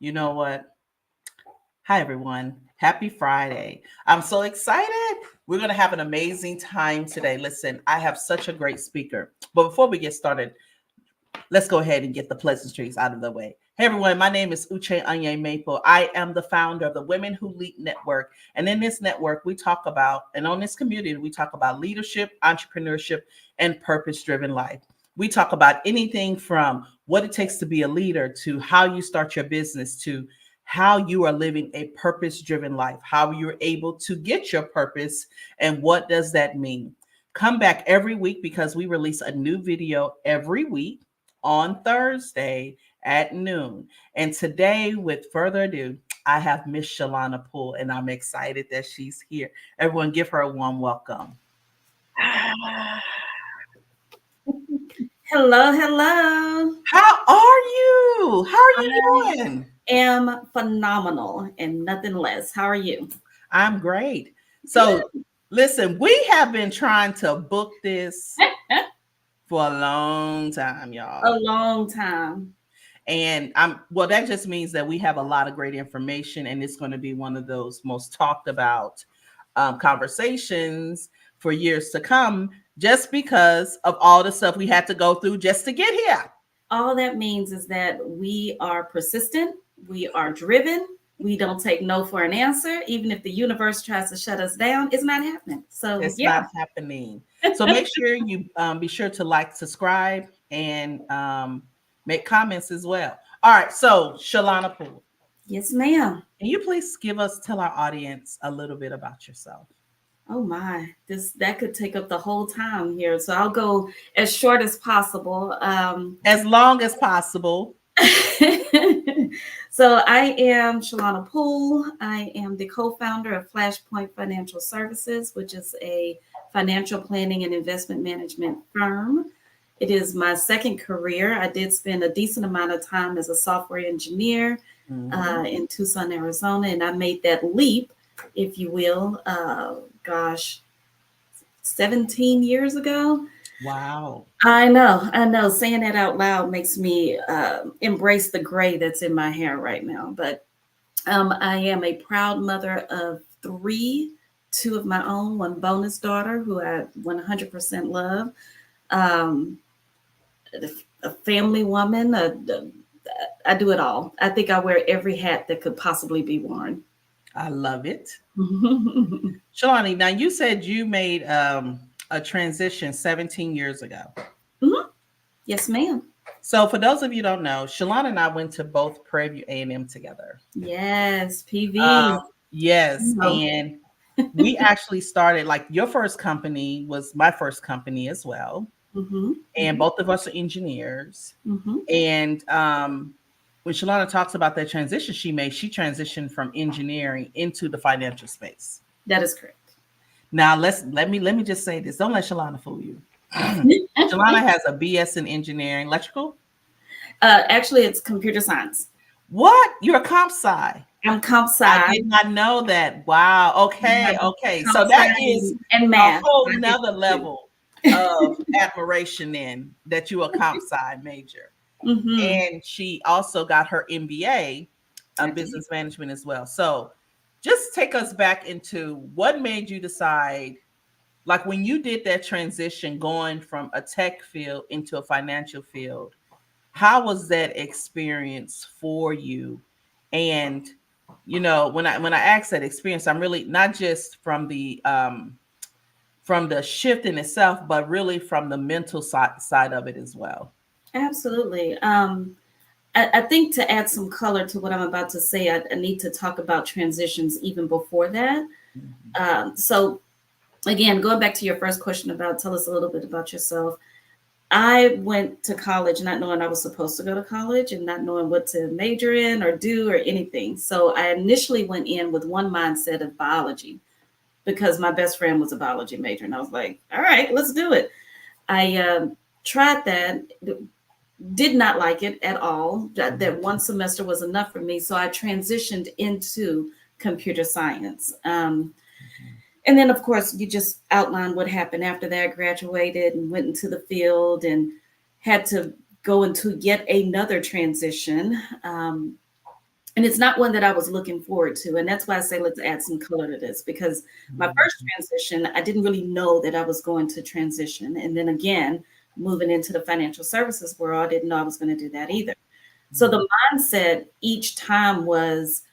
You know what? Hi, everyone. Happy Friday. I'm so excited. We're going to have an amazing time today. Listen, I have such a great speaker. But before we get started, let's go ahead and get the pleasantries out of the way. Hey, everyone. My name is Uche Anye Maple. I am the founder of the Women Who Lead Network. And in this network, we talk about, and on this community, we talk about leadership, entrepreneurship, and purpose driven life. We talk about anything from what it takes to be a leader to how you start your business to how you are living a purpose driven life, how you're able to get your purpose, and what does that mean. Come back every week because we release a new video every week on Thursday at noon. And today, with further ado, I have Miss Shalana Poole, and I'm excited that she's here. Everyone, give her a warm welcome. Hello, hello. How are you? How are you I doing? am phenomenal and nothing less. How are you? I'm great. Good. So, listen, we have been trying to book this for a long time, A y'all. long time. And that just means that we have a lot of great information, and it's going to be one of those most talked about conversations for years to come, just because of all the stuff we had to go through just to get here. All that means is that we are persistent, we are driven, we don't take no for an answer. Even if the universe tries to shut us down, it's not happening. So, It's yeah. not happening. So make sure you be sure to like, subscribe, and make comments as well. All right. So Shalana Poole, Yes, ma'am. can you please tell our audience a little bit about yourself? Oh my, this that could take up the whole time here. So I'll go as short as possible. As long as possible. So I am Shalana Poole. I am the co-founder of Flashpoint Financial Services, which is a financial planning and investment management firm. It is my second career. I did spend a decent amount of time as a software engineer in Tucson, Arizona, and I made that leap, if you will, gosh, 17 years ago. Wow. I know, I know. Saying that out loud makes me embrace the gray that's in my hair right now. But I am a proud mother of three, two of my own, one bonus daughter who I 100% love, um, a family woman. I do it all. I think I wear every hat that could possibly be worn. I love it. Shalani, now you said you made a transition 17 years ago. Mhm. Yes, ma'am. So for those of you who don't know, Shalana and I went to both Prairie View A&M together. Yes, Um, PV. yes, No. and we actually started, like, your first company was my first company as well, Mm-hmm, and mm-hmm, both of us are engineers. mm-hmm. And when Shalana talks about that transition she made, she transitioned from engineering into the financial space. That is correct. Now let me just say this. Don't let Shalana fool you. Shalana has a BS in engineering, electrical. Actually, it's computer science. What? You're a comp sci. I'm comp I sci. did not know that. Wow. Okay. Okay. Comp So sci that is and a math. whole I did nother too. level of admiration then that you a comp sci major. Mm-hmm. And she also got her MBA I did. business management as well. So just take us back into what made you decide, like when you did that transition going from a tech field into a financial field, how was that experience for you? And when I ask that experience, I'm really not just from the shift in itself, but really from the mental side of it as well. Absolutely. I think to add some color to what I'm about to say, I need to talk about transitions even before that. Mhm. So, again, going back to your first question about tell us a little bit about yourself. I went to college not knowing I was supposed to go to college and not knowing what to major in or do or anything. So I initially went in with one mindset of biology because my best friend was a biology major. And I was like, all right, let's do it. I tried that, did not like it at all. That one semester was enough for me. So I transitioned into computer science. And then, of course, you just outlined what happened after that. Graduated and went into the field and had to go into yet another transition. And it's not one that I was looking forward to. And that's why I say let's add some color to this, because my first Mhm. transition, I didn't really know that I was going to transition. And then again, moving into the financial services world, I didn't know I was going to do that either. So the mindset each time was,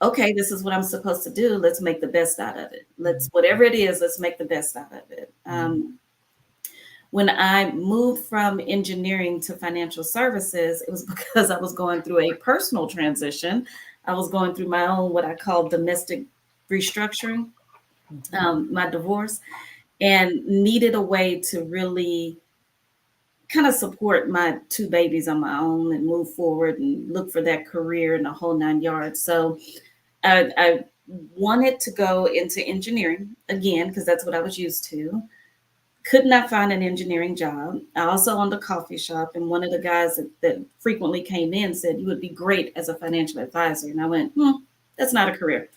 okay, this is what I'm supposed to do. Let's make the best out of it. Let's, whatever it is, let's make the best out of it. When I moved from engineering to financial services, it was because I was going through a personal transition. I was going through my own, what I call domestic restructuring, my divorce, and needed a way to really kind of support my two babies on my own and move forward and look for that career and the whole 9 yards. So I wanted to go into engineering again because that's what I was used to. Could not find an engineering job. I also owned a coffee shop, and one of the guys that frequently came in said, "You would be great as a financial advisor." And I went, that's not a career.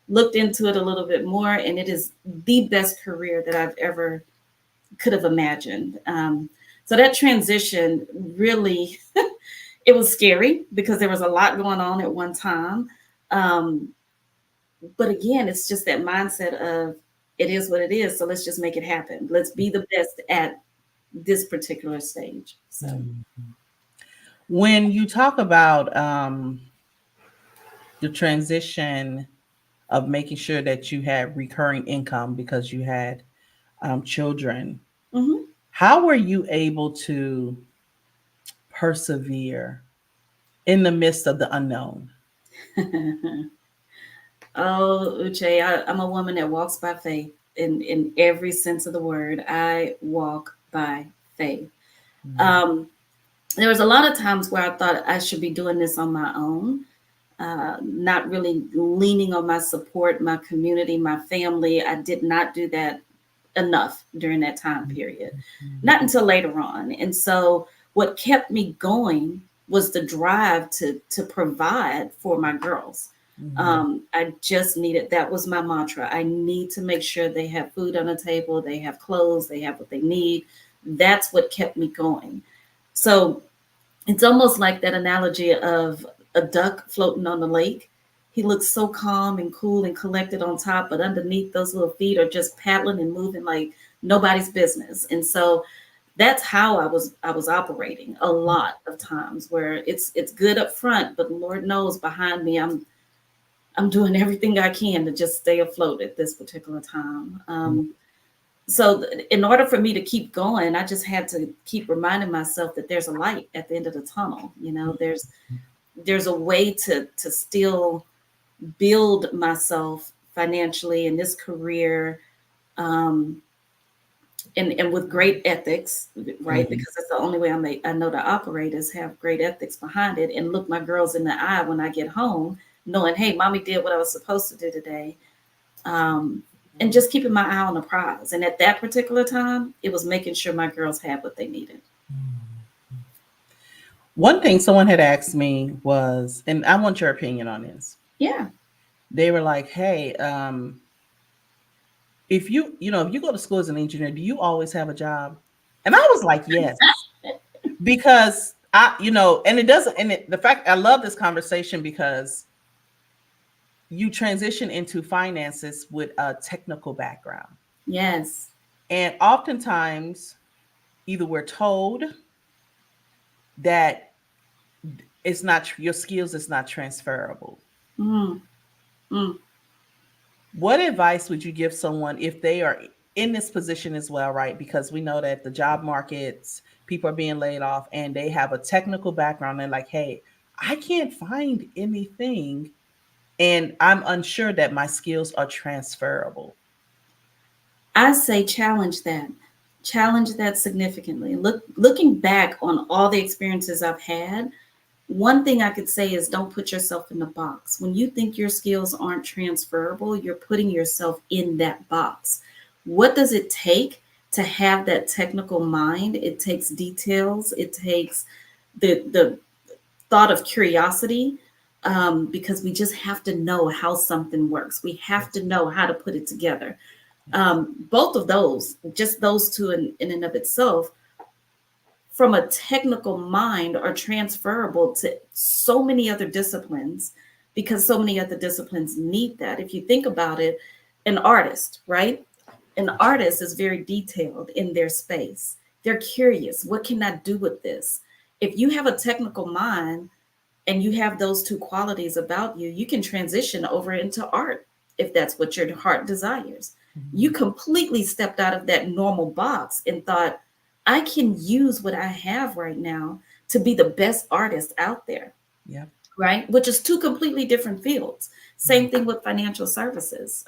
Looked into it a little bit more, and it is the best career that I've ever could have imagined. So that transition really, it was scary because there was a lot going on at one time. Um, but again, it's just that mindset of it is what it is. So let's just make it happen. Let's be the best at this particular stage. So, When you talk about the transition of making sure that you had recurring income because you had children, mhm. how were you able to persevere in the midst of the unknown? Oh, Uche, I'm a woman that walks by faith in every sense of the word. I walk by faith. Mm, Um, there was a lot of times where I thought I should be doing this on my own, not really leaning on my support, my community, my family. I did not do that enough during that time period, not until later on. And so what kept me going was the drive to provide for my girls. mm, I just needed, that was my mantra. I need to make sure they have food on the table, they have clothes, they have what they need. That's what kept me going. So it's almost like that analogy of a duck floating on the lake. He looks so calm and cool and collected on top, but underneath those little feet are just paddling and moving like nobody's business. And so that's how I was operating a lot of times where it's good up front, but Lord knows behind me I'm doing everything I can to just stay afloat at this particular time. So in order for me to keep going, I just had to keep reminding myself that there's a light at the end of the tunnel. You know, there's a way to still build myself financially in this career, um, and with great ethics, right? mm, Because that's the only way I know to operate is have great ethics behind it and look my girls in the eye when I get home, knowing, hey, mommy did what I was supposed to do today. Um, and just keeping my eye on the prize. And at that particular time, it was making sure my girls had what they needed. One thing someone had asked me was, and I want your opinion on this. Yeah. They were like, "Hey, if if you go to school as an engineer, do you always have a job?" And I was like, "Yes," because and it doesn't. And the fact I love this conversation because you transition into finances with a technical background, Yes. and oftentimes, either we're told that it's not your skills is not transferable. Mm, mm. What advice would you give someone if they are in this position as well, right? Because we know that the job markets, people are being laid off and they have a technical background. They're like, hey, I can't find anything and I'm unsure that my skills are transferable. I say challenge that. Challenge that significantly. Looking back on all the experiences I've had, one thing I could say is don't put yourself in the box. When you think your skills aren't transferable, you're putting yourself in that box. What does it take to have that technical mind? It takes details, it takes the thought of curiosity, because we just have to know how something works. We have to know how to put it together. Both of those, just those two in and of itself, from a technical mind are transferable to so many other disciplines because so many other disciplines need that. If you think about it, an artist, right? An artist is very detailed in their space. They're curious. What can I do with this? If you have a technical mind and you have those two qualities about you, you can transition over into art if that's what your heart desires. You completely stepped out of that normal box and thought, I can use what I have right now to be the best artist out there, Yep. right? Which is two completely different fields. Same thing with financial services.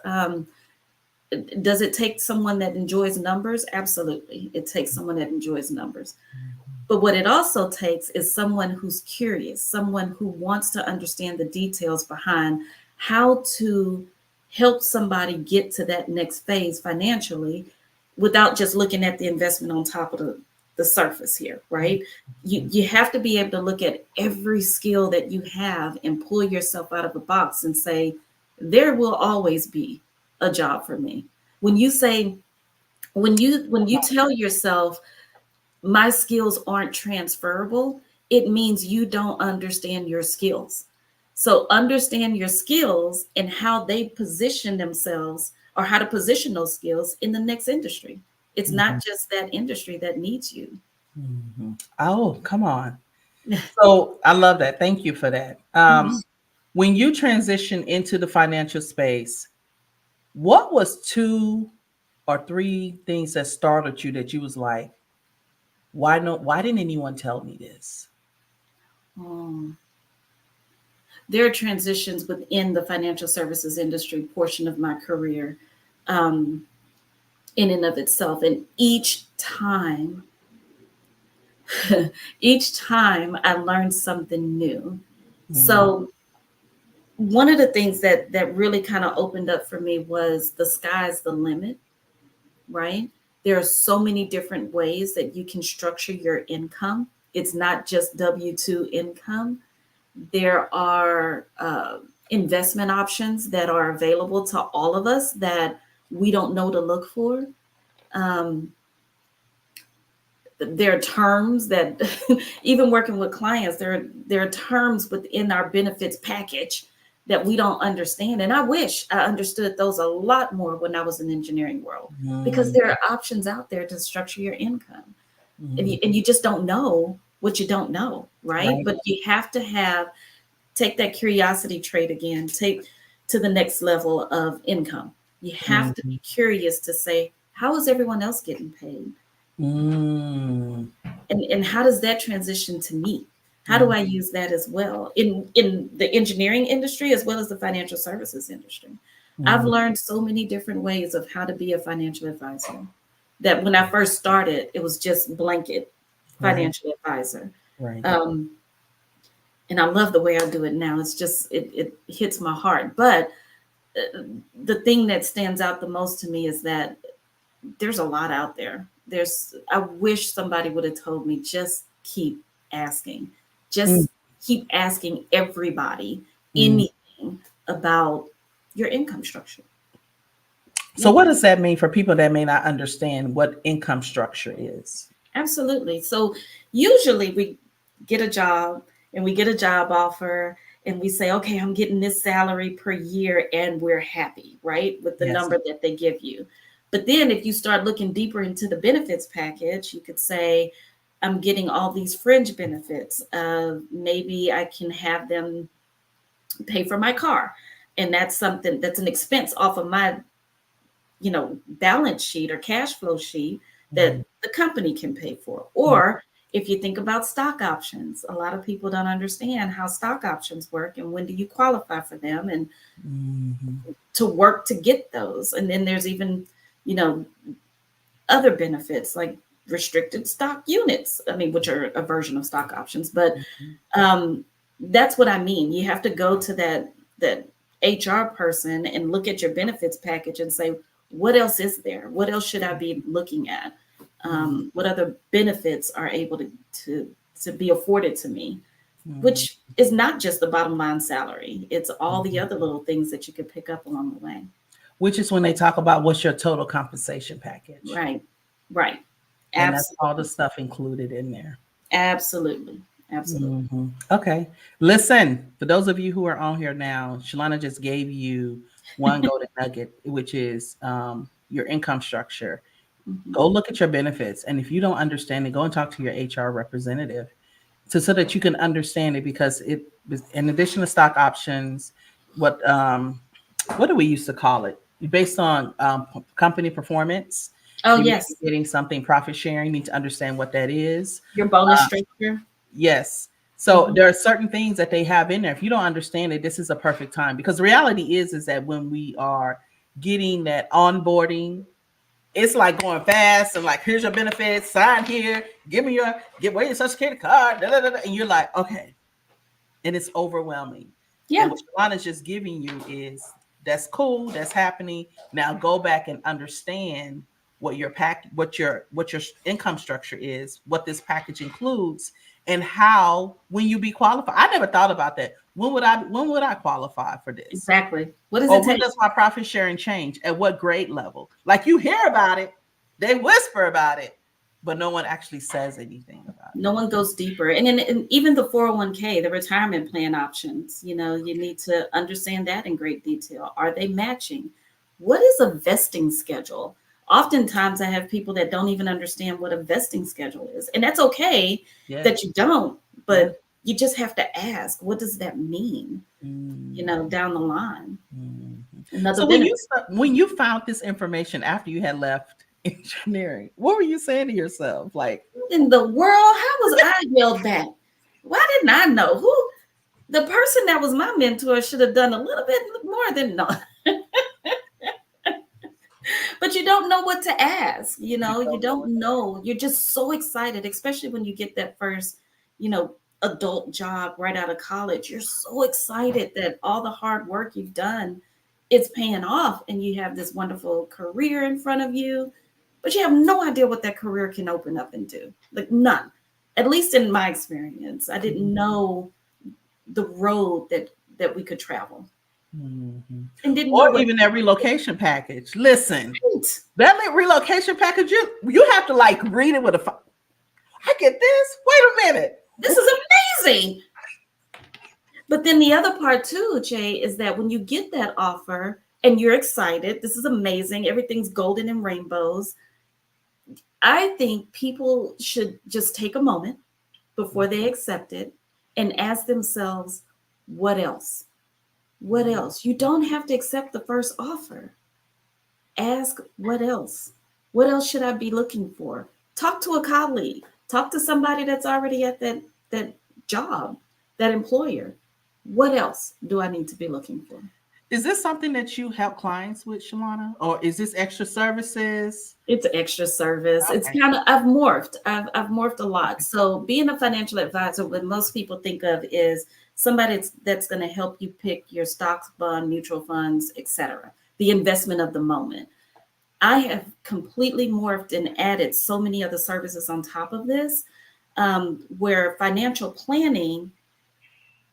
Does it take someone that enjoys numbers? Absolutely. It takes someone that enjoys numbers. But what it also takes is someone who's curious, someone who wants to understand the details behind how to help somebody get to that next phase financially without just looking at the investment on top of the surface here, right? You have to be able to look at every skill that you have and pull yourself out of the box and say, there will always be a job for me. When you say, when you tell yourself my skills aren't transferable, it means you don't understand your skills. So understand your skills and how they position themselves or how to position those skills in the next industry. It's Mhm. not just that industry that needs you. Mhm. Oh, come on. So I love that. Thank you for that. Mhm. When you transition into the financial space, what was two or three things that startled you that you was like, why didn't anyone tell me this? Um, there are transitions within the financial services industry portion of my career, um, in and of itself. And each time I learned something new. Mm, So one of the things that really kind of opened up for me was the sky's the limit, right? There are so many different ways that you can structure your income. It's not just W-2 income. There are investment options that are available to all of us that we don't know to look for. Um, there are terms that even working with clients, there are terms within our benefits package that we don't understand. And I wish I understood those a lot more when I was in the engineering world, because mm, there are options out there to structure your income. And mm, you just don't know what you don't know, right? right. But you have to take that curiosity trait again, take to the next level of income. You have to Mm, be curious to say, how is everyone else getting paid? mm, And how does that transition to me? How do mm, I use that as well in the engineering industry as well as the financial services industry? I've mm, learned so many different ways of how to be a financial advisor that when I first started, it was just blanket right. financial advisor. Right. Um, and I love the way I do it now. It's just, it hits my heart. But uh, the thing that stands out the most to me is that there's a lot out there. I wish somebody would have told me, just keep asking. Mm, Just keep asking everybody mm. anything about your income structure. So Yeah, what does that mean for people that may not understand what income structure is? absolutely. So usually we get a job and we get a job offer and we say, okay, I'm getting this salary per year, and we're happy, right? With the Yes. number that they give you. But then if you start looking deeper into the benefits package, you could say, I'm getting all these fringe benefits. Maybe I can have them pay for my car. And that's something that's an expense off of my, balance sheet or cash flow sheet Mm, that the company can pay for. mm, Or if you think about stock options, a lot of people don't understand how stock options work and when do you qualify for them and mhm, to work to get those. And then there's even, you know, other benefits like restricted stock units, I mean, which are a version of stock options. But mhm, um, that's what I mean. You have to go to that HR person and look at your benefits package and say, what else is there? What else should I be looking at? mm, What other benefits are able to to be afforded to me? mhm, Which is not just the bottom line salary; it's all the mhm. other little things that you could pick up along the way. Which is when they talk about what's your total compensation package. Right, right. And that's all the Absolutely. stuff included in there. Absolutely. Absolutely. Okay. Listen, for those of you who are on here now, Shalana just gave you one golden nugget, which is your income structure. Mhm. Go look at your benefits. And if you don't understand it, go and talk to your HR representative so that you can understand it, because it was in addition to stock options, what what do we used to call it? Based on company performance, Oh, you may be yes. getting something profit sharing. You need to understand what that is. Your bonus structure. Yes. So Mhm. there are certain things that they have in there. If you don't understand it, this is a perfect time, because the reality is that when we are getting that onboarding, it's like going fast and like, here's your benefits, sign here, give me your get where your social security card, da, da, da, da, and you're like, okay, and it's overwhelming. And Yeah, what Shalana's just giving you is, that's cool, that's happening. Now go back and understand what your income structure is, what this package includes, and how when you be qualified. I never thought about that. When would I qualify for this? exactly. What does Or it when take? does my profit sharing change? At what grade level? Like, you hear about it, they whisper about it, but no one actually says anything about No one goes deeper. And even the 401k, the retirement plan options, you need to understand that in great detail. Are they matching? What is a vesting schedule? Oftentimes, I have people that don't even understand what a vesting schedule is. And that's okay it. Yes, that you don't, yes. but you just have to ask, what does that mean, Mm, down the line? mhm. Another So when benefit. when you found this information after you had left engineering, what were you saying to yourself? Like, In the world, how was I held back? Why didn't I know? The person that was my mentor should have done a little bit more than no. But you don't know what to ask. you You don't know don't what that know. You're just so excited, especially when you get that first, you know, adult job right out of college. You're so excited that all the hard work you've done it's paying off and you have this wonderful career in front of you, but you have no idea what that career can open up and do. Like none. At least in my experience, I didn't is. know the road that we could travel Mhm. and didn't know Or what. even that relocation package. Listen, Right. that relocation package, you have to like read it with a. I get this. Wait a minute. This is amazing. But then the other part too, Jay, is that when you get that offer and you're excited, this is amazing, everything's golden and rainbows. I think people should just take a moment before they accept it and ask themselves, what else? What else? You don't have to accept the first offer. Ask what else? What else should I be looking for? Talk to a colleague. Talk to somebody that's already at that job, that employer. What else do I need to be looking for? Is this something that you help clients with, Shalana, or is this extra services? It's extra service. It's Okay. kind of I've morphed. I've morphed a lot. So being a financial advisor, what most people think of is somebody that's going to help you pick your stocks, bond, mutual funds, etc. The investment of the moment. I have completely morphed and added so many other services on top of this, where financial planning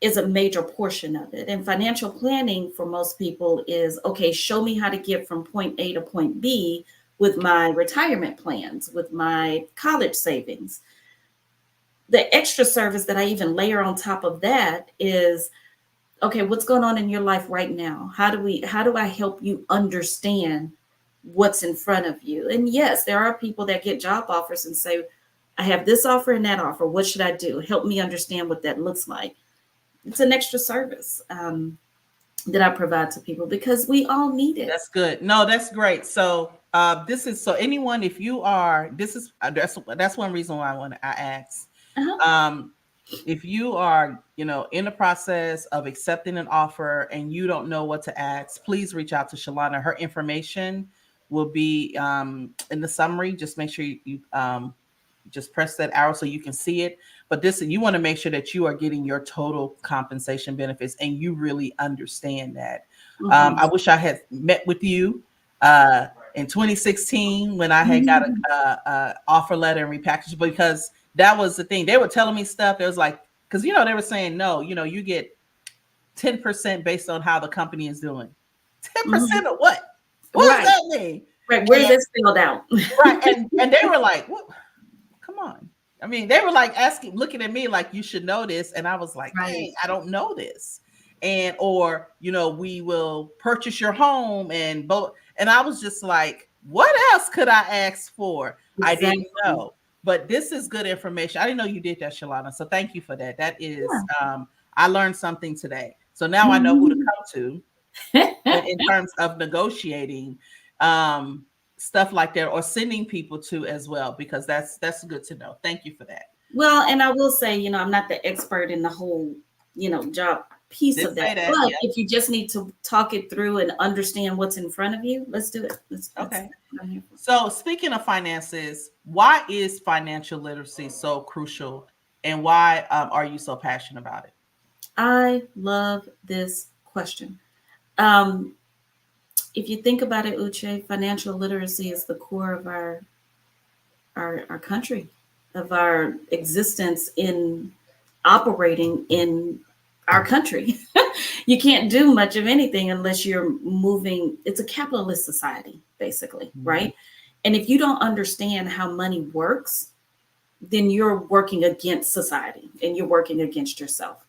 is a major portion of it. And financial planning for most people is okay, show me how to get from point A to point B with my retirement plans, with my college savings. The extra service that I even layer on top of that is okay, what's going on in your life right now? How do I help you understand what's in front of you? And yes, there are people that get job offers and say, I have this offer and that offer. What should I do? Help me understand what that looks like. It's an extra service that I provide to people because we all need it. That's good. No, that's great. So, this is so anyone, if you are, this is that's one reason why I asked. Uh-huh. Um, if you are, in the process of accepting an offer and you don't know what to ask, please reach out to Shalana. Her information will be in the summary. Just make sure you just press that arrow so you can see it. But you want to make sure that you are getting your total compensation benefits and you really understand that. Mhm. I wish I had met with you uh, in 2016 when I had got a offer letter and repackaged, because that was the thing. They were telling me stuff. It was like, because they were saying, no, you get 10% based on how the company is doing. 10% Mhm. of what? What does Right. that mean? Right. Where's And it spelled out? right, and they were like, what? come on. I mean, they were like asking, looking at me like you should know this. And I was like, Right. dang, I don't know this. And, or, we will purchase your home and both. And I was just like, what else could I ask for? I didn't Exactly. know. But this is good information. I didn't know you did that, Shalana. So thank you for that. That is, Yeah. I learned something today. So now I know who to Mhm. come to in terms of negotiating stuff like that, or sending people to as well, because that's good to know. Thank you for that. Well, and I will say, I'm not the expert in the whole, job piece Did of that. say that. But Yeah. if you just need to talk it through and understand what's in front of you, let's do it. That's Okay. what I'm here for. So speaking of finances, why is financial literacy so crucial, and why are you so passionate about it? I love this question. Um, if you think about it, Uche, financial literacy is the core of our country, of our existence in operating in our country. You can't do much of anything unless you're moving. It's a capitalist society, basically, Mhm. right? And if you don't understand how money works, then you're working against society and you're working against yourself.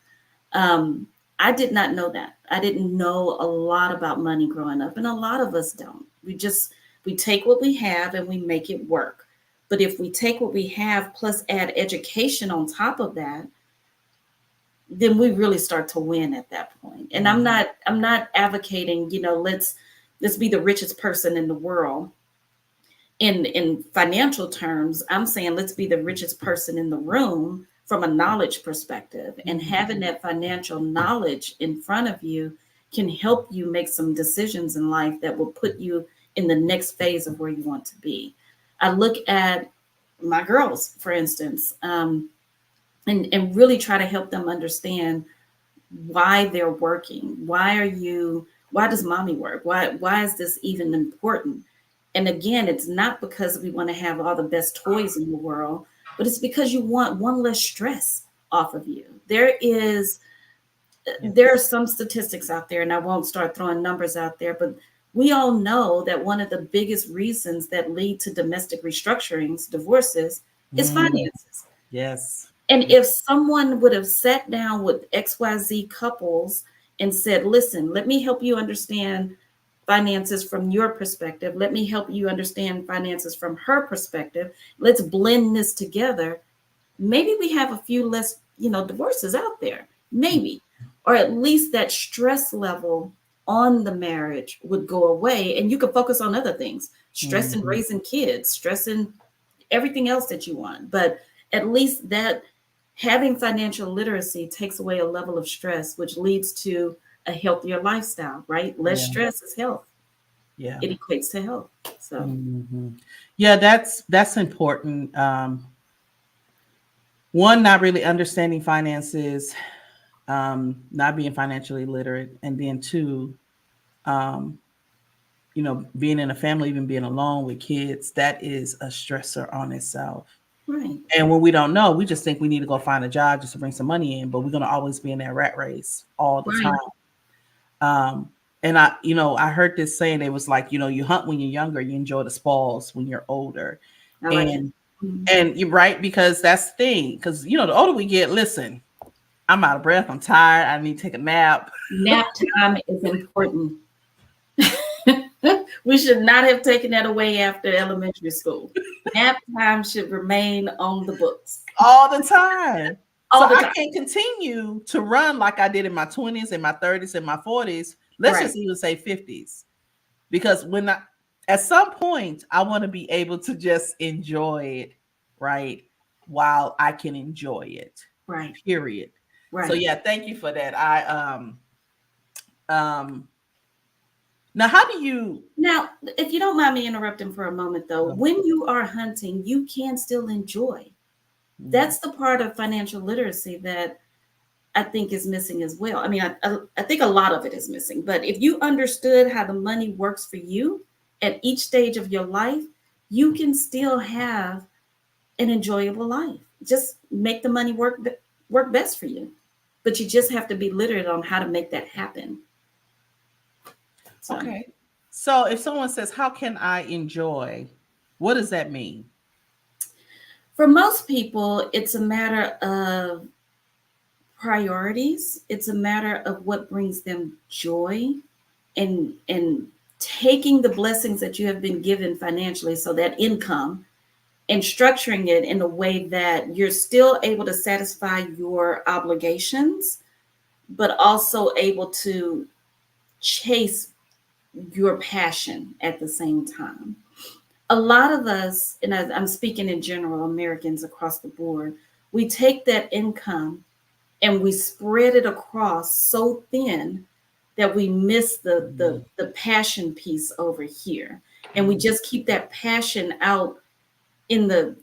Um, I did not know that. I didn't know a lot about money growing up, and a lot of us don't. We take what we have and we make it work. But if we take what we have plus add education on top of that, then we really start to win at that point. And I'm Mhm. not advocating, let's be the richest person in the world in financial terms. I'm saying let's be the richest person in the room from a knowledge perspective, and Mhm. having that financial knowledge in front of you can help you make some decisions in life that will put you in the next phase of where you want to be. I look at my girls, for instance, and really try to help them understand why they're working. Why does mommy work? Why is this even important? And again, it's not because we want to have all the best toys in the world, but it's because you want one less stress off of you. There are Yes. some statistics out there, and I won't start throwing numbers out there, but we all know that one of the biggest reasons that lead to domestic restructurings, divorces, is Mm. finances. Yes. And Yeah. if someone would have sat down with XYZ couples and said, listen, let me help you understand finances from your perspective. Let me help you understand finances from her perspective. Let's blend this together. Maybe we have a few less, divorces out there. Maybe. Or at least that stress level on the marriage would go away and you could focus on other things. Stress in Mhm. raising kids, stress in everything else that you want. But at least that having financial literacy takes away a level of stress, which leads to a healthier lifestyle, right? Less Yeah. stress is health. Yeah. It equates to health. So, Mhm. Yeah, that's important. One, not really understanding finances, not being financially literate, and then two, um, being in a family, even being alone with kids, that is a stressor on itself. right, And when we don't know, we just think we need to go find a job just to bring some money in, but we're gonna always be in that rat race all the time. right. Um, and I heard this saying, it was like, you hunt when you're younger, you enjoy the spoils when you're older. I like it. And Mhm. and you're right, because that's the thing. Because the older we get, listen, I'm out of breath, I'm tired, I need to take a nap. Nap time is important. We should not have taken that away after elementary school. Nap time should remain on the books All the time. So all the I time. can't continue to run like I did in my 20s and my 30s and my 40s. Let's Right, just even say 50s. Because at some point, I want to be able to just enjoy it, right? While I can enjoy it. right, Period. So right. yeah, thank you for that. Um now how do you Now, if you don't mind me interrupting for a moment, though, when you are hunting, you can still enjoy. Mhm. That's the part of financial literacy that I think is missing as well. I mean, I think a lot of it is missing, but if you understood how the money works for you at each stage of your life, you can still have an enjoyable life. Just make the money work best for you. But you just have to be literate on how to make that happen. So, Okay. So if someone says, "How can I enjoy?" What does that mean? For most people, it's a matter of priorities. It's a matter of what brings them joy, and taking the blessings that you have been given financially, so that income, and structuring it in a way that you're still able to satisfy your obligations, but also able to chase your passion at the same time. A lot of us, and I'm speaking in general, Americans across the board, we take that income and we spread it across so thin that we miss the passion piece over here, and we just keep that passion out in the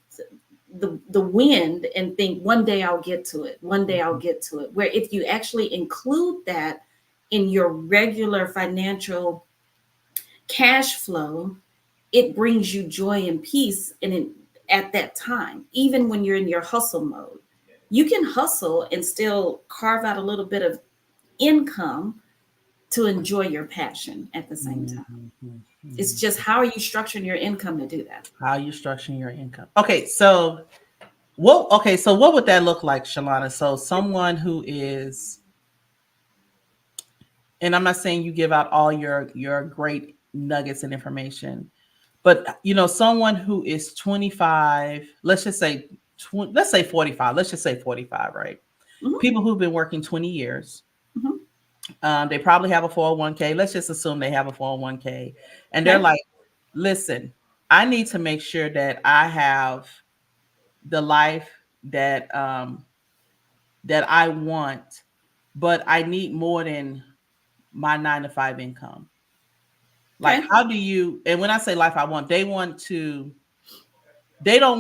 wind and think one day I'll get to it, one day I'll get to it. Where if you actually include that in your regular financial cash flow, it brings you joy and peace at that time, even when you're in your hustle mode. You can hustle and still carve out a little bit of income to enjoy your passion at the same time. It's just how are you structuring your income to do that? How you structuring your income? Okay, so what would that look like, Shalana? So someone who is, and I'm not saying you give out all your great nuggets and information, but someone who is 25, let's just say let's say 45, let's just say 45, right? Mhm, People who've been working 20 years, mhm. they probably have a 401k. Let's just assume they have a 401k, and they're Okay. like, listen, I need to make sure that I have the life that I want, but I need more than my 9 to 5 income. Like, Okay. how do you, and when I say life I want, they don't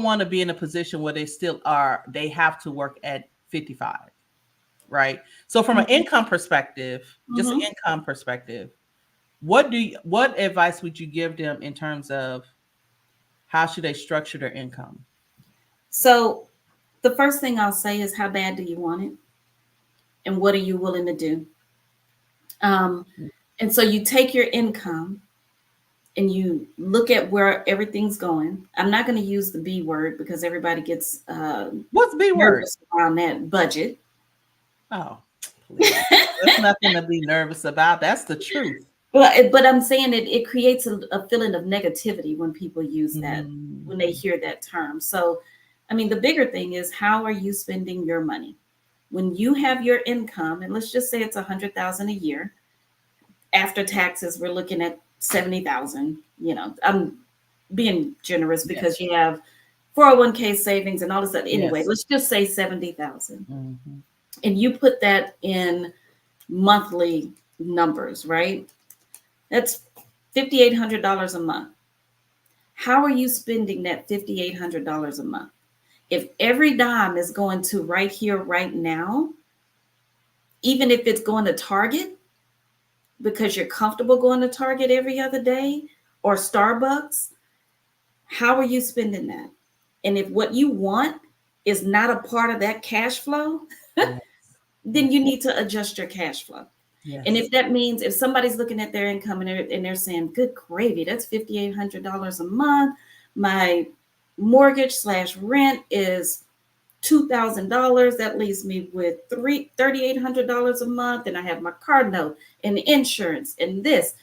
want to be in a position where they have to work at 55, right? So from an Mhm, income perspective, just an mhm. income perspective, what advice would you give them in terms of how should they structure their income? So the first thing I'll say is, how bad do you want it, and what are you willing to do? Um, and so you take your income and you look at where everything's going. I'm not going to use the B word because everybody gets What's B word? nervous around that budget. Oh, please. There's nothing to be nervous about. That's the truth. But I'm saying it creates a feeling of negativity when people use that, when they Mhm. hear that term. So, I mean, the bigger thing is, how are you spending your money? When you have your income, and let's just say it's 100,000 a year, after taxes, we're looking at 70,000. I'm being generous Yes. because you have 401k savings and all this stuff. Anyway, Yes. let's just say 70,000, Mhm. and you put that in monthly numbers, right? That's $5,800 a month. How are you spending that $5,800 a month? If every dime is going to right here, right now, even if it's going to Target because you're comfortable going to Target every other day, or Starbucks, how are you spending that? And if what you want is not a part of that cash flow, Yes. then Yes. you need to adjust your cash flow. And Yes. if that means, if somebody's looking at their income and they're saying, good gravy, that's $5,800 a month. My mortgage slash rent is $2,000. That leaves me with $3,800 a month. And I have my car note and insurance and this.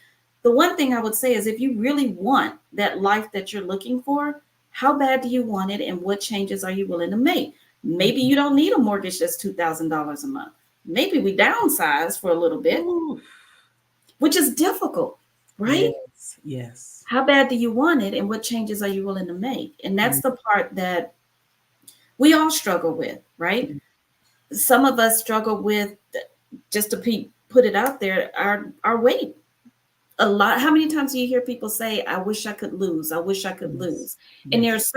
The one thing I would say is, if you really want that life that you're looking for, how bad do you want it, and what changes are you willing to make? Maybe Mhm. you don't need a mortgage that's $2,000 a month. Maybe we downsize for a little bit, Ooh. which is difficult, right? Yes. Yes. How bad do you want it, and what changes are you willing to make? And Mm, that's the part that we all struggle with, right? mm. Some of us struggle with, just to put it out there, our weight. A lot. How many times do you hear people say, I wish I could lose, I wish I could Yes. lose? And Yes.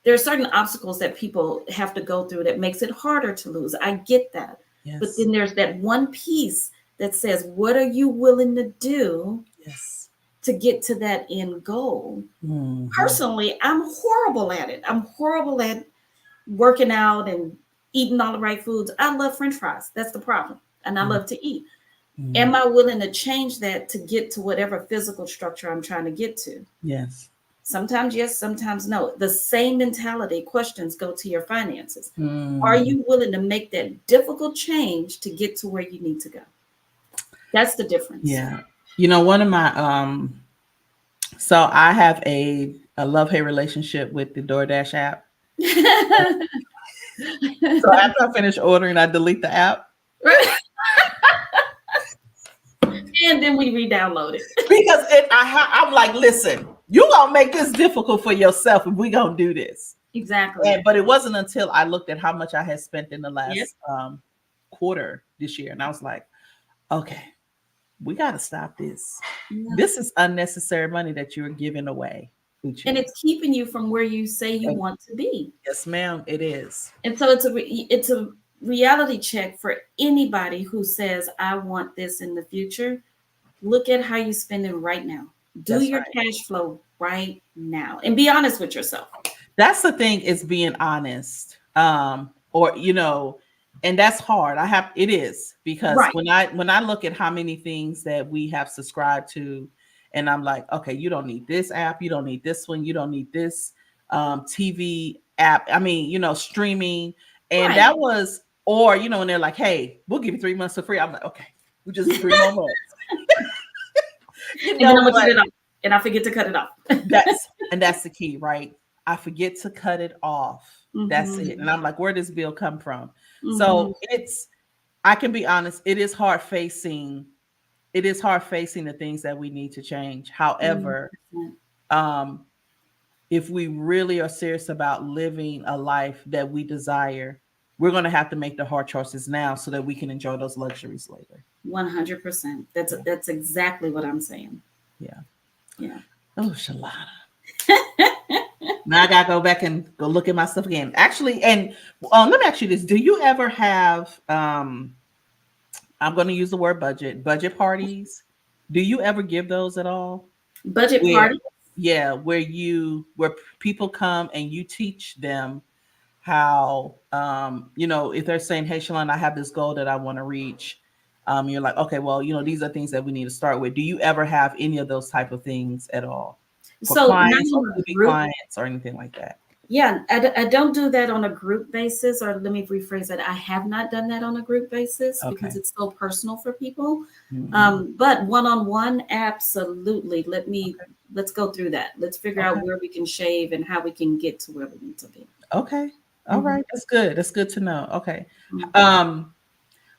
there are certain obstacles that people have to go through that makes it harder to lose. I get that. But Yes. then there's that one piece that says, what are you willing to do Yes. to get to that end goal? Mhm. Personally, I'm horrible at it. I'm horrible at working out and eating all the right foods. I love French fries. That's the problem. And I Mm, love to eat. mm. Am I willing to change that to get to whatever physical structure I'm trying to get to? Yes. Sometimes yes, sometimes no. The same mentality questions go to your finances. Are Mm, you willing to make that difficult change to get to where you need to go? That's the difference. yeah. One of my so I have a love-hate relationship with the DoorDash app. So after I finish ordering, I delete the app And then we re-download it. because I'm like, listen, you gonna make this difficult for yourself if we gonna do this. Exactly. But it wasn't until I looked at how much I had spent in the Yep. last quarter this year, and I was like, okay, we got to stop this. Yeah. This is unnecessary money that you're giving away. And it's keeping you from where you say you want to be. Yes, ma'am, it is. And so it's a reality check for anybody who says, I want this in the future. Look at how you're spending right now. Do That's your right. cash flow right now and be honest with yourself. That's the thing, is being honest. Or and that's hard. It is, because Right. when I look at how many things that we have subscribed to, and I'm like, okay, you don't need this app, you don't need this one, you don't need this TV app. I mean, streaming. And Right. that was, or and they're like, hey, we'll give you 3 months for free. I'm like, okay, we just do 3 more months. And then I'm gonna But cut it off. And I forget to cut it off. that's the key, right? I forget to cut it off. That's it. Mm-hmm. And I'm like, where does bill come from? Mm-hmm. So I can be honest, it is hard facing. It is hard facing the things that we need to change. However, 100%. um, if we really are serious about living a life that we desire, we're going to have to make the hard choices now so that we can enjoy those luxuries later. 100%. Yeah. That's exactly what I'm saying. Yeah. Yeah. Oh, Shalana. Now I gotta go back and go look at my stuff again. Actually, and let me ask you this: do you ever have? I'm going to use the word budget parties. Do you ever give those at all? Budget Where, party. yeah, where people come and you teach them how, if they're saying, "Hey, Shalon, I have this goal that I want to reach." You're like, okay, well, these are things that we need to start with. Do you ever have any of those type of things at all for So not clients or on a movie group. clients or anything like that? Yeah, I don't do that on a group basis, or let me rephrase that. I have not done that on a group basis because Okay. it's so personal for people. Mhm. But one-on-one, absolutely. Okay. Let's go through that. Let's figure out Okay. where we can shave and how we can get to where we need to be. Okay. All Mhm, right. That's good. That's good to know. Okay. mhm. Um,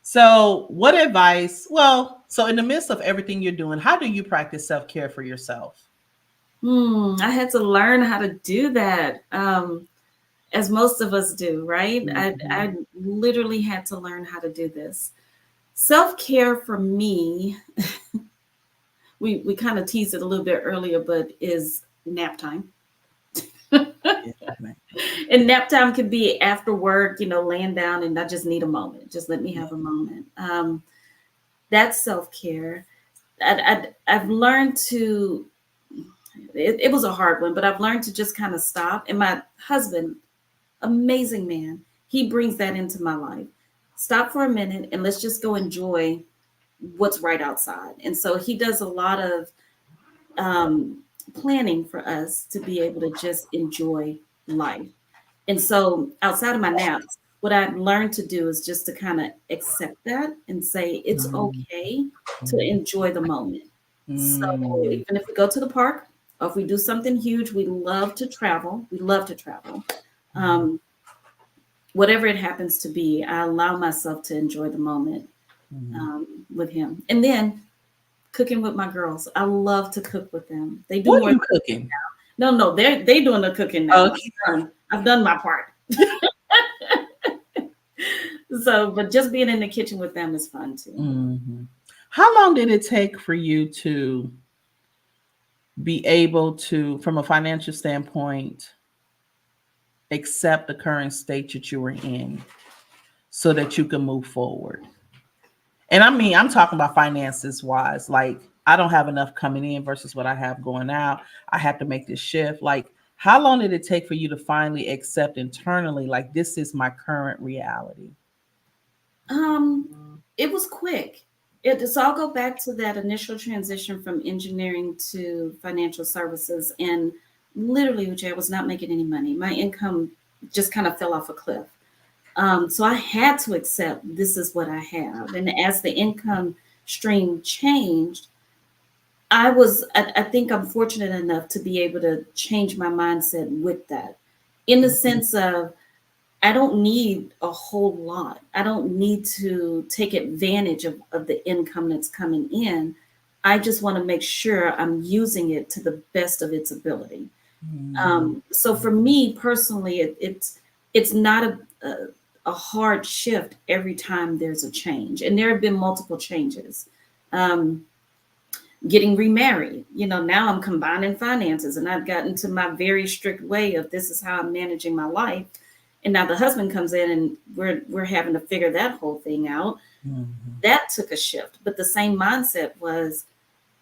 so what advice? Well, so in the midst of everything you're doing, how do you practice self-care for yourself? I had to learn how to do that, as most of us do, right? Mhm. I literally had to learn how to do this. Self care for me, we kind of teased it a little bit earlier, but is nap time. Yeah, man. And nap time could be after work, laying down and I just need a moment. Just let me Yeah. have a moment. That's self care. I've learned to, it was a hard one, but I've learned to just kind of stop. And my husband, amazing man, he brings that into my life. Stop for a minute and let's just go enjoy what's right outside. And so he does a lot of um, planning for us to be able to just enjoy life. And so outside of my naps, what I've learned to do is just to kind of accept that and say it's Mhm. okay to Mhm. enjoy the moment. So Mm. even if we go to the park or if we do something huge, we love to travel. We love to travel. Mhm. Um, Whatever it happens to be, I allow myself to enjoy the moment Mhm. with him. And then cooking with my girls. I love to cook with them. They do What are more. you cooking? No, they doing the cooking now. Okay. I've done my part. So, but just being in the kitchen with them is fun too. Mhm. How long did it take for you to be able to, from a financial standpoint, accept the current state that you were in so that you can move forward? And I mean, I'm talking about finances wise. Like, I don't have enough coming in versus what I have going out. I have to make this shift. Like, how long did it take for you to finally accept internally, like, this is my current reality? It was quick. So I'll go back to that initial transition from engineering to financial services. And literally, Uche, I was not making any money. My income just kind of fell off a cliff. So I had to accept this is what I have. And as the income stream changed, I think I'm fortunate enough to be able to change my mindset with that, in the sense of I don't need a whole lot. I don't need to take advantage of the income that's coming in. I just want to make sure I'm using it to the best of its ability. So for me personally, it's not a hard shift every time there's a change, and there have been multiple changes. Um, Getting remarried, now I'm combining finances, and I've gotten to my very strict way of this is how I'm managing my life. And now the husband comes in, and we're having to figure that whole thing out. That took a shift, but the same mindset was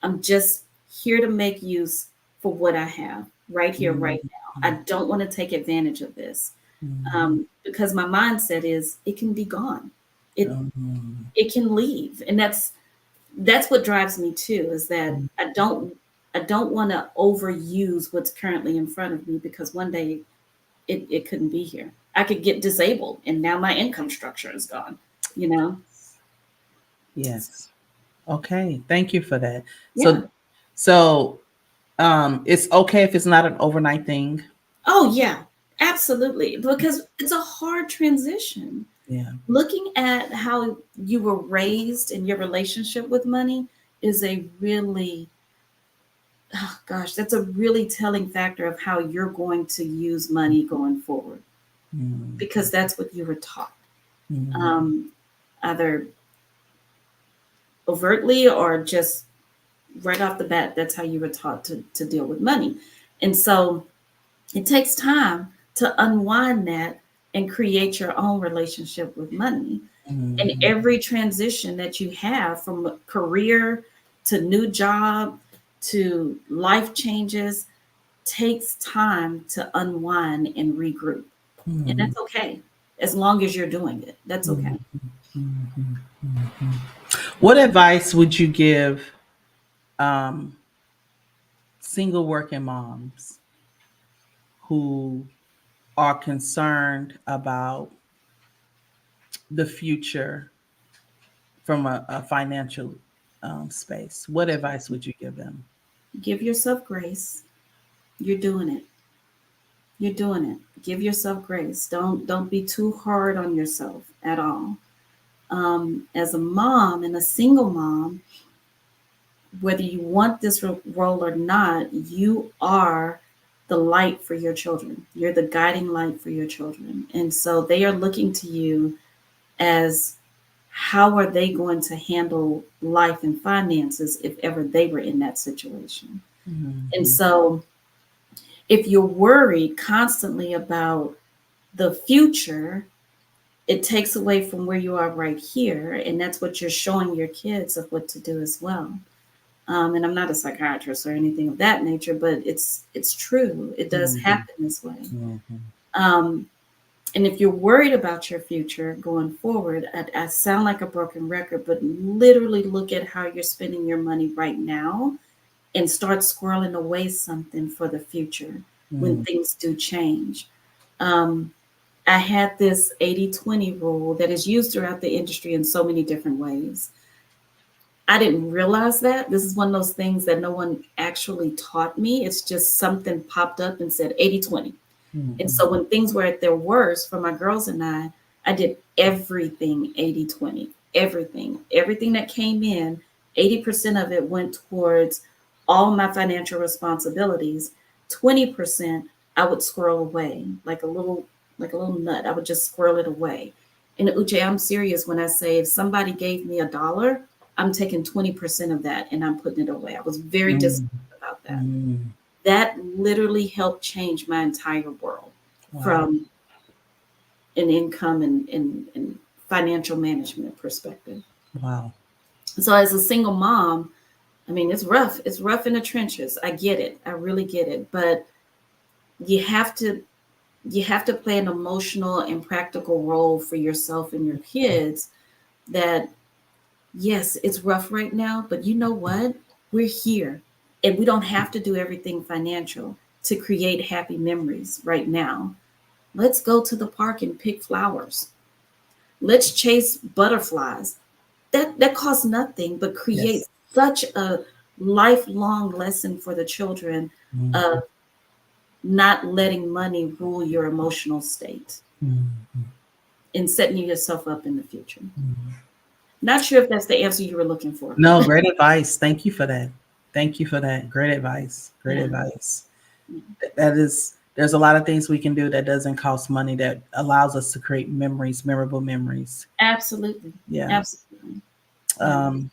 I'm just here to make use for what I have right here, right now. I don't want to take advantage of this, because my mindset is it can be gone. It can leave, and that's what drives me too. Is that I don't want to overuse what's currently in front of me, because one day it couldn't be here. I could get disabled, and now my income structure is gone. You know. Yes. Okay. Thank you for that. Yeah. So it's okay if it's not an overnight thing. Oh yeah. Absolutely. Because it's a hard transition. Yeah. Looking at how you were raised and your relationship with money is a really, oh gosh, that's a really telling factor of how you're going to use money going forward, Mm, because that's what you were taught, mm, um, either overtly or just right off the bat. That's how you were taught to deal with money. And so it takes time to unwind that and create your own relationship with money. And mm, every transition that you have, from career to new job to life changes, takes time to unwind and regroup. And mm, that's okay. As long as you're doing it, that's okay. mm, mm, mm. What advice would you give um, single working moms who are concerned about the future from a financial space? What advice would you give them? Give yourself grace. You're doing it. You're doing it. Give yourself grace. Don't be too hard on yourself at all. As a mom and a single mom, whether you want this role or not, you are the light for your children. You're the guiding light for your children. And so they are looking to you as how are they going to handle life and finances if ever they were in that situation. And Mhm, so if you're worried constantly about the future, it takes away from where you are right here. And that's what you're showing your kids of what to do as well. And I'm not a psychiatrist or anything of that nature, but it's true. It does mhm, happen this way. mhm, Um, and if you're worried about your future going forward, I sound like a broken record, but literally look at how you're spending your money right now and start squirreling away something for the future when mhm, things do change. Um, I had this 80/20 rule that is used throughout the industry in so many different ways. I didn't realize that. This is one of those things that no one actually taught me. It's just something popped up and said 80/20. And mhm, so when things were at their worst for my girls and I did everything 80/20. Everything. Everything that came in, 80% of it went towards all my financial responsibilities. 20% I would squirrel away like a little nut. I would just squirrel it away. And Uche, I'm serious when I say if somebody gave me $1, I'm taking 20% of that and I'm putting it away. I was very mhm, disciplined about that. mhm. That literally helped change my entire world Wow. from an income and financial management perspective. Wow. So as a single mom, I mean, it's rough. It's rough in the trenches. I get it. I really get it. But you have to you have to play an emotional and practical role for yourself and your kids that yes, it's rough right now, but you know what? We're here and we don't have to do everything financial. to create happy memories right now. Let's go to the park and pick flowers. Let's chase butterflies. That costs nothing, but Yes. creates such a lifelong lesson for the children Mhm. of not letting money rule your emotional state Mhm. and setting yourself up in the future. Mhm. Not sure if that's the answer you were looking for. No, great advice. Thank you for that. Thank you for that. Great advice. Great Yeah, advice. yeah, That is, there's a lot of things we can do that doesn't cost money that allows us to create memories, memorable memories. absolutely, Yeah. absolutely. Yeah. Um,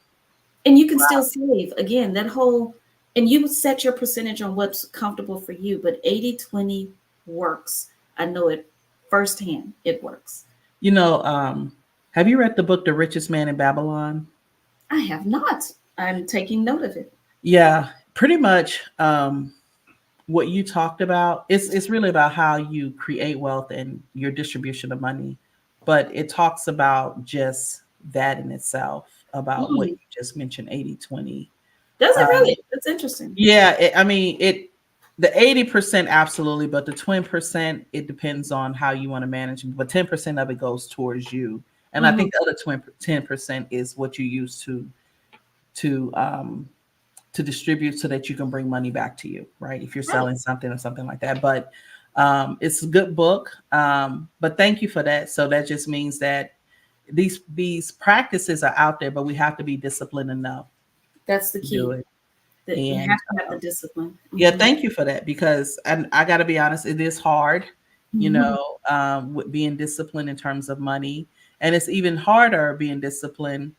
And you can still save again that whole, and you set your percentage on what's comfortable for you, but 80/20 works. I know it firsthand. It works. you know, have you read the book The Richest Man in Babylon? I have not. I'm taking note of it. Yeah, pretty much what you talked about. It's really about how you create wealth and your distribution of money, but it talks about just that in itself, about what Mm, you just mentioned, 80/20. does it Um, really? That's interesting. yeah, I mean the 80% absolutely, but the 20% it depends on how you want to manage it. But 10% of it goes towards you, and I Hmm. think the other 10% is what you use to um to distribute so that you can bring money back to you, right? If you're Right. selling something or something like that. But it's a good book. But thank you for that. So that just means that these practices are out there, but we have to be disciplined enough That's the to do key. it. That you And have to have the discipline. yeah, Hmm. thank you for that because I got to be honest, it is hard, Hmm. with being disciplined in terms of money. And it's even harder being disciplined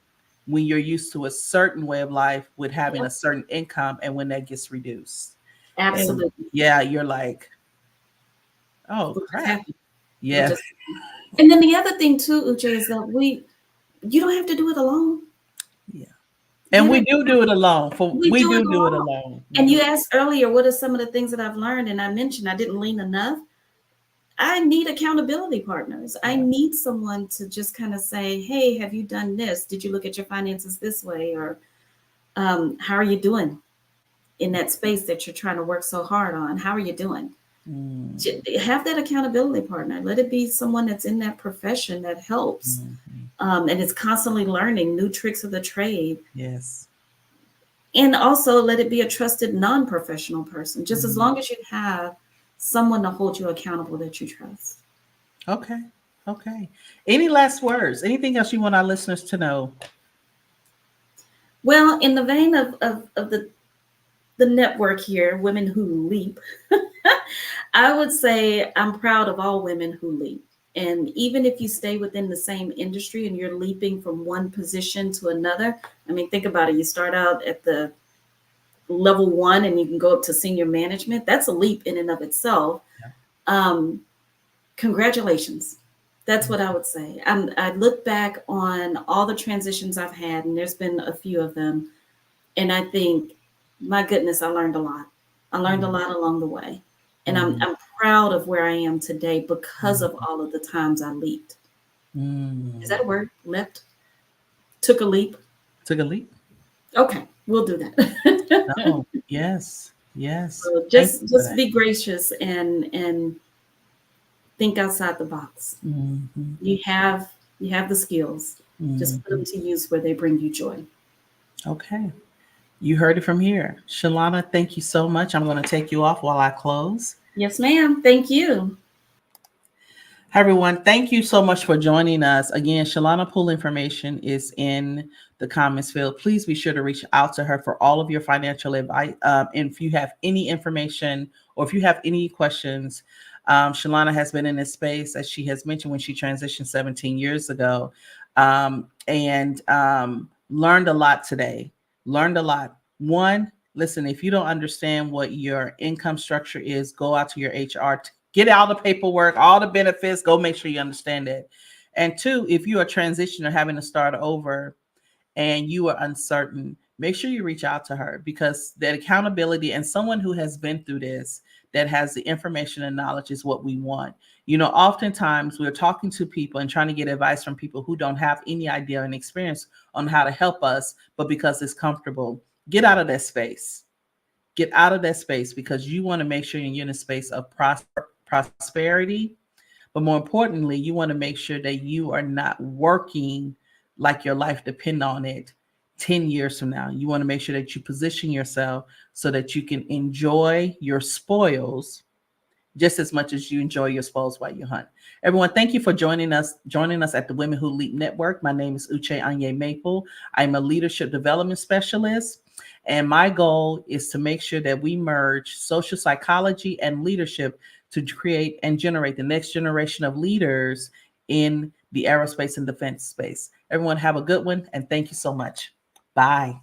when you're used to a certain way of life with having Yep. a certain income and when that gets reduced. And Absolutely. yeah, you're like, oh What just crap. happened? What Yeah. just happened? And then the other thing too, Uche, is that you don't have to do it alone. Yeah. And Get we it? do it alone. We We do it do it alone. alone. We And do you it. asked earlier, what are some of the things that I've learned? And I mentioned I didn't lean enough. I need accountability partners. I Yeah. need someone to just kind of say, hey, have you done this? Did you look at your finances this way? Or how are you doing in that space that you're trying to work so hard on? How are you doing? Mm, Have that accountability partner. Let it be someone that's in that profession that helps, mhm. and is constantly learning new tricks of the trade. Yes. And also let it be a trusted non-professional person, just as Mhm. long as you have someone to hold you accountable that you trust. Okay. Okay. Any last words? Anything else you want our listeners to know? Well, in the vein of the network here, Women Who Leap, I would say I'm proud of all women who leap. And even if you stay within the same industry and you're leaping from one position to another, I mean, think about it. You start out at the level one and you can go up to senior management. That's a leap in and of itself. Yeah. Um, Congratulations. That's what I would say. I look back on all the transitions I've had, and there's been a few of them. And I think, my goodness, I learned a lot. I learned a Mhm. lot along the way. And Mhm. I'm proud of where I am today because of Mhm. all of the times I leaped. Is Mm. that a word? Leapt? Took a leap? Took a leap? Okay, we'll do that. No. Yes. Yes. So Thank you for just that. be gracious and think outside the box. Mhm. You have the skills. Just put them Mhm. to use where they bring you joy. Okay. You heard it from here. Shalana, thank you so much. I'm going to take you off while I close. Yes, ma'am. Thank you. Hi, everyone. Thank you so much for joining us. Again, Shalana Poole information is in the comments field. Please be sure to reach out to her for all of your financial advice. And if you have any information or if you have any questions, Shalana has been in this space, as she has mentioned, when she transitioned 17 years ago, and learned a lot today. Learned a lot. One, listen, if you don't understand what your income structure is, go out to your HR. Get all the paperwork, all the benefits, go make sure you understand it. And two, if you are transitioning or having to start over and you are uncertain, make sure you reach out to her because that accountability and someone who has been through this, that has the information and knowledge is what we want. Oftentimes we're talking to people and trying to get advice from people who don't have any idea and experience on how to help us, but because it's comfortable, get out of that space. Get out of that space because you want to make sure you're in a space of prosperity. But more importantly, you want to make sure that you are not working like your life depends on it 10 years from now. You want to make sure that you position yourself so that you can enjoy your spoils just as much as you enjoy your spoils while you hunt. Everyone, thank you for joining us at the Women Who Leap Network. My name is Uche Anye Maple. I'm a leadership development specialist, and my goal is to make sure that we merge social psychology and leadership to create and generate the next generation of leaders in the aerospace and defense space. Everyone have a good one, and thank you so much. Bye.